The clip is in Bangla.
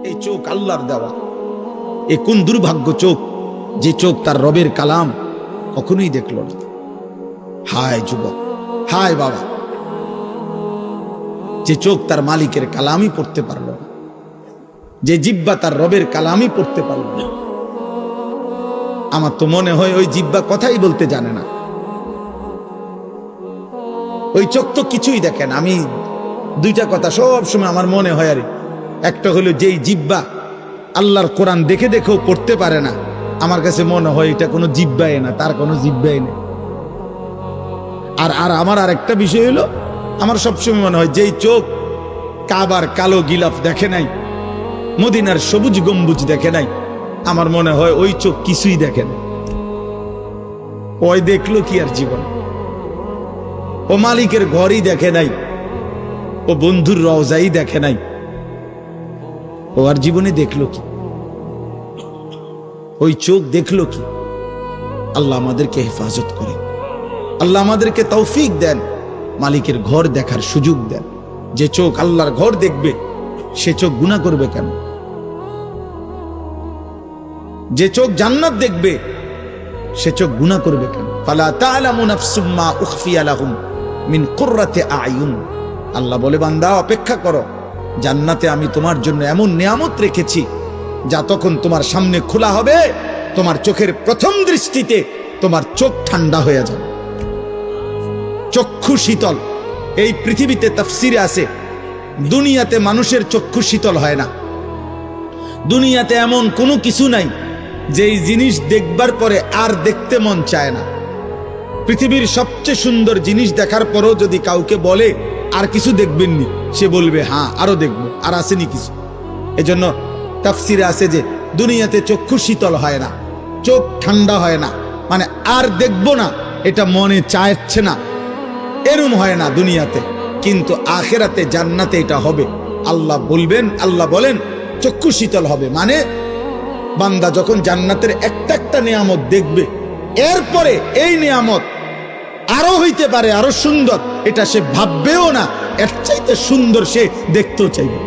এই চোখ আল্লাহর দেওয়া। এ কোন দুর্ভাগ্য চোখ, যে চোখ তার রবের কালাম কখনোই দেখল না। হায় যুবক, হায় বাবা, যে চোখ তার মালিকের কালামই পড়তে পারল না, যে জিহ্বা তার রবের কালামই পড়তে পারল না। আমার তো মনে হয় ওই জিহ্বা কথাই বলতে জানে না, ওই চোখ তো কিছুই দেখে না। আমি দুইটা কথা সব সময় আমার মনে হয়, আর একটা হলো যেই জিহ্বা আল্লাহর কোরআন দেখে দেখেও পড়তে পারে না, আমার কাছে মনে হয় এটা কোনো জিহ্বাই না, তার কোনো জিহ্বাই নেই। আর আর আমার আরেকটা বিষয় হলো, আমার সবসময় মনে হয় যেই চোখ কাবার কালো গিলাফ দেখে নাই, মদিনার সবুজ গম্বুজ দেখে নাই, আমার মনে হয় ওই চোখ কিছুই দেখে না। ওই দেখলো কি আর জীবন? ও মালিকের ঘরই দেখে নাই, ও বন্ধুর রওজাই দেখে নাই, ও আর জীবনে দেখলো কি? ওই চোখ দেখলো কি? আল্লাহ আমাদেরকে হেফাজত করেন, আল্লাহ আমাদেরকে তৌফিক দেন, মালিকের ঘর দেখার সুযোগ দেন। যে চোখ আল্লাহর ঘর দেখবে সে চোখ গুনাহ করবে কেন? যে চোখ জান্নাত দেখবে সে চোখ গুনাহ করবে কেন? ফালা তা'লামু নাফসুম মা উখফিয়া লাহুম মিন কুররাতি আ'য়ুন। আল্লাহ বলে, বান্দা অপেক্ষা করো, জান্নাতে আমি তোমার জন্য এমন নিয়ামত রেখেছি যা তখন তোমার সামনে খোলা হবে, তোমার চোখের প্রথম দৃষ্টিতে তোমার চোখ ঠান্ডা হয়ে যাবে, চক্ষু শীতল। এই পৃথিবীতে তাফসিরে আছে, দুনিয়াতে মানুষের চক্ষু শীতল হয় না। দুনিয়াতে এমন কোনো কিছু নাই যেই জিনিস দেখবার পরে আর দেখতে মন চায় না। পৃথিবীর সবচেয়ে সুন্দর জিনিস দেখার পরও যদি কাউকে বলে আর কিছু দেখবেননি, সে বলবে হ্যাঁ আরো দেখবো, আর আসেনি কিছু। এজন্য তাফসিরে আছে যে দুনিয়াতে চক্ষু শীতল হয় না, চোখ ঠান্ডা হয় না, মানে আর দেখবো না এটা মনে চাইছে না, এরম হয় না দুনিয়াতে। কিন্তু আখিরাতে জান্নাতে এটা হবে। আল্লাহ বলবেন, আল্লাহ বলেন চক্ষু শীতল হবে, মানে বান্দা যখন জান্নাতের একটা একটা নিয়ামত দেখবে, এরপরে এই নিয়ামত আরো হইতে পারে আরো সুন্দর, এটা সে ভাববেও না, এর চাইতে সুন্দর সে দেখতেও চাইবে।